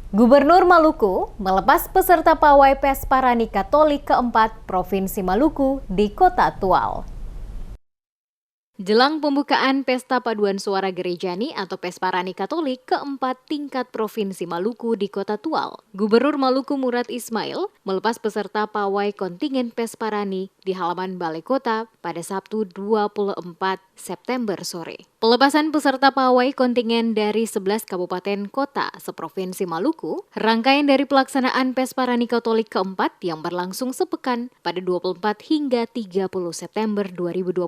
Gubernur Maluku melepas peserta pawai Pesparani Katolik keempat Provinsi Maluku di Kota Tual. Jelang pembukaan Pesta Paduan Suara Gerejani atau Pesparani Katolik keempat tingkat Provinsi Maluku di Kota Tual, Gubernur Maluku Murad Ismail melepas peserta pawai kontingen Pesparani di halaman Balai Kota pada Sabtu 24 September sore. Pelepasan peserta pawai kontingen dari 11 kabupaten kota seprovinsi Maluku, rangkaian dari pelaksanaan Pesparani Katolik keempat yang berlangsung sepekan pada 24 hingga 30 September 2022.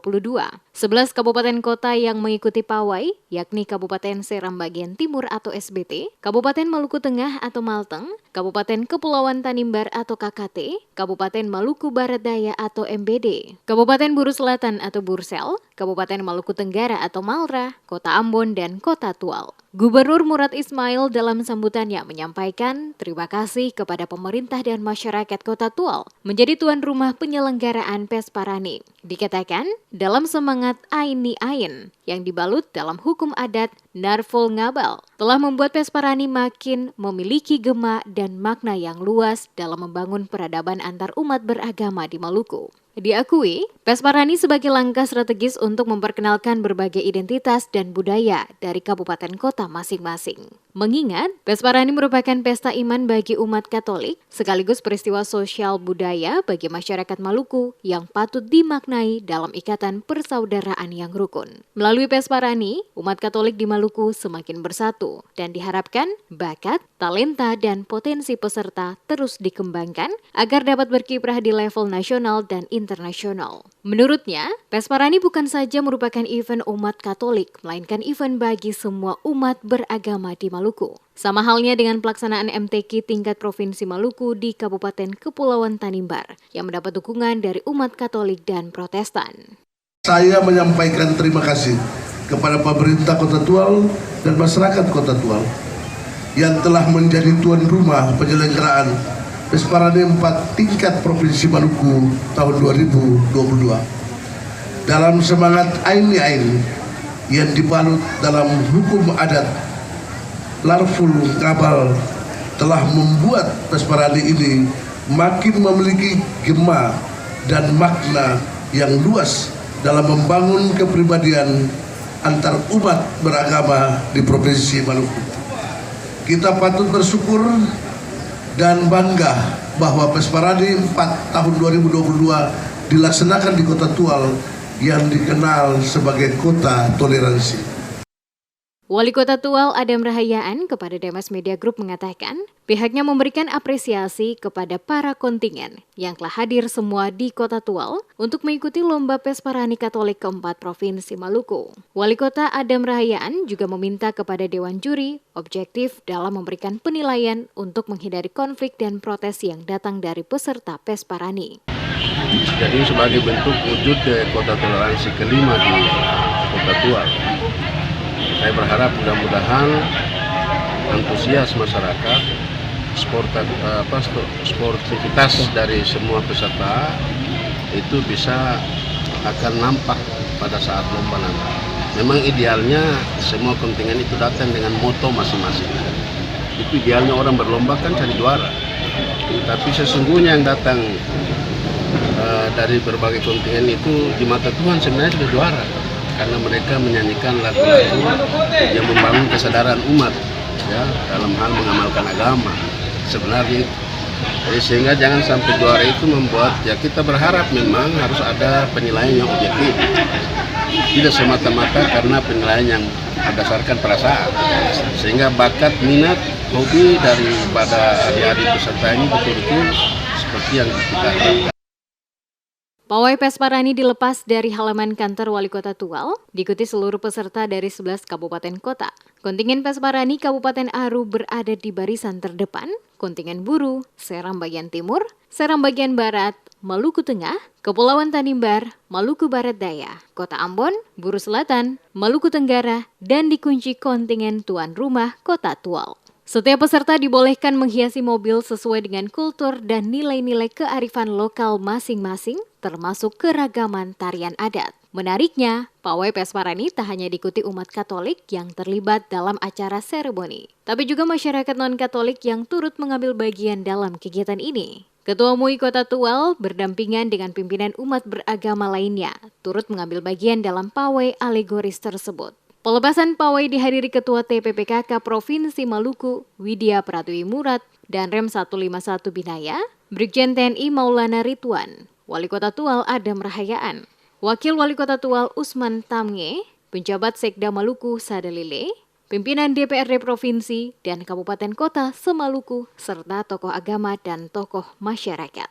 11 kabupaten kota yang mengikuti pawai, yakni Kabupaten Seram Bagian Timur atau SBT, Kabupaten Maluku Tengah atau Malteng, Kabupaten Kepulauan Tanimbar atau KKT, Kabupaten Maluku Barat Daya atau MBD, Kabupaten Buru Selatan atau Bursel, Kabupaten Maluku Tenggara atau Malra, Kota Ambon, dan Kota Tual. Gubernur Murad Ismail dalam sambutannya menyampaikan terima kasih kepada pemerintah dan masyarakat Kota Tual menjadi tuan rumah penyelenggaraan Pesparani. Dikatakan dalam semangat Aini Ain yang dibalut dalam hukum adat Narfol Ngabal telah membuat Pesparani makin memiliki gema dan makna yang luas dalam membangun peradaban antar umat beragama di Maluku. Diakui, Pesparani sebagai langkah strategis untuk memperkenalkan berbagai identitas dan budaya dari kabupaten kota masing-masing. Mengingat, Pesparani merupakan pesta iman bagi umat Katolik, sekaligus peristiwa sosial budaya bagi masyarakat Maluku yang patut dimaknai dalam ikatan persaudaraan yang rukun. Melalui Pesparani, umat Katolik di Maluku semakin bersatu dan diharapkan bakat, talenta, dan potensi peserta terus dikembangkan agar dapat berkiprah di level nasional dan internasional. Menurutnya, Pesparani bukan saja merupakan event umat Katolik, melainkan event bagi semua umat beragama di Maluku. Sama halnya dengan pelaksanaan MTQ tingkat Provinsi Maluku di Kabupaten Kepulauan Tanimbar yang mendapat dukungan dari umat Katolik dan Protestan. Saya menyampaikan terima kasih kepada pemerintah Kota Tual dan masyarakat Kota Tual yang telah menjadi tuan rumah penyelenggaraan Pesparani 4 tingkat Provinsi Maluku tahun 2022. Dalam semangat Aini Ain yang dibalut dalam hukum adat, Narfol Ngabal telah membuat Pesparani ini makin memiliki gema dan makna yang luas dalam membangun kepribadian antar umat beragama di Provinsi Maluku. Kita patut bersyukur dan bangga bahwa Pesparani 4 tahun 2022 dilaksanakan di Kota Tual yang dikenal sebagai Kota Toleransi. Wali Kota Tual Adam Rahayaan kepada Demas Media Group mengatakan pihaknya memberikan apresiasi kepada para kontingen yang telah hadir semua di Kota Tual untuk mengikuti lomba Pesparani Katolik keempat Provinsi Maluku. Wali Kota Adam Rahayaan juga meminta kepada Dewan Juri objektif dalam memberikan penilaian untuk menghindari konflik dan protes yang datang dari peserta Pesparani. Jadi sebagai bentuk wujud Kota Toleransi kelima di Kota Tual, saya berharap mudah-mudahan antusias masyarakat, sportivitas dari semua peserta itu bisa akan nampak pada saat lomba nanti. Memang idealnya semua kontingen itu datang dengan moto masing-masing. Itu idealnya orang berlomba kan cari juara. Tapi sesungguhnya yang datang dari berbagai kontingen itu di mata Tuhan sebenarnya sudah juara. Karena mereka menyanyikan lagu-lagu yang membangun kesadaran umat ya dalam hal mengamalkan agama sebenarnya. Jadi sehingga jangan sampai juara itu membuat ya kita berharap memang harus ada penilaian yang objektif, tidak semata-mata karena penilaian yang berdasarkan perasaan, sehingga bakat, minat, hobi daripada adik-adik peserta ini betul-betul seperti yang kita harapkan. Pawai Pesparani dilepas dari halaman kantor Wali Kota Tual, diikuti seluruh peserta dari 11 kabupaten kota. Kontingen Pesparani Kabupaten Aru berada di barisan terdepan, kontingen Buru, Seram Bagian Timur, Seram Bagian Barat, Maluku Tengah, Kepulauan Tanimbar, Maluku Barat Daya, Kota Ambon, Buru Selatan, Maluku Tenggara, dan dikunci kontingen tuan rumah Kota Tual. Setiap peserta dibolehkan menghiasi mobil sesuai dengan kultur dan nilai-nilai kearifan lokal masing-masing, termasuk keragaman tarian adat. Menariknya, pawai Pesparani tak hanya diikuti umat Katolik yang terlibat dalam acara seremoni, tapi juga masyarakat non-Katolik yang turut mengambil bagian dalam kegiatan ini. Ketua MUI Kota Tual berdampingan dengan pimpinan umat beragama lainnya, turut mengambil bagian dalam pawai alegoris tersebut. Pelepasan pawai dihadiri Ketua TPPKK Provinsi Maluku, Widya Pratwi Murad, dan Rem 151 Binaya, Brigjen TNI Maulana Ridwan, Wali Kota Tual Adam Rahayaan, Wakil Wali Kota Tual Usman Tamnge, Penjabat Sekda Maluku Sadalile, pimpinan DPRD Provinsi dan Kabupaten Kota se-Maluku, serta tokoh agama dan tokoh masyarakat.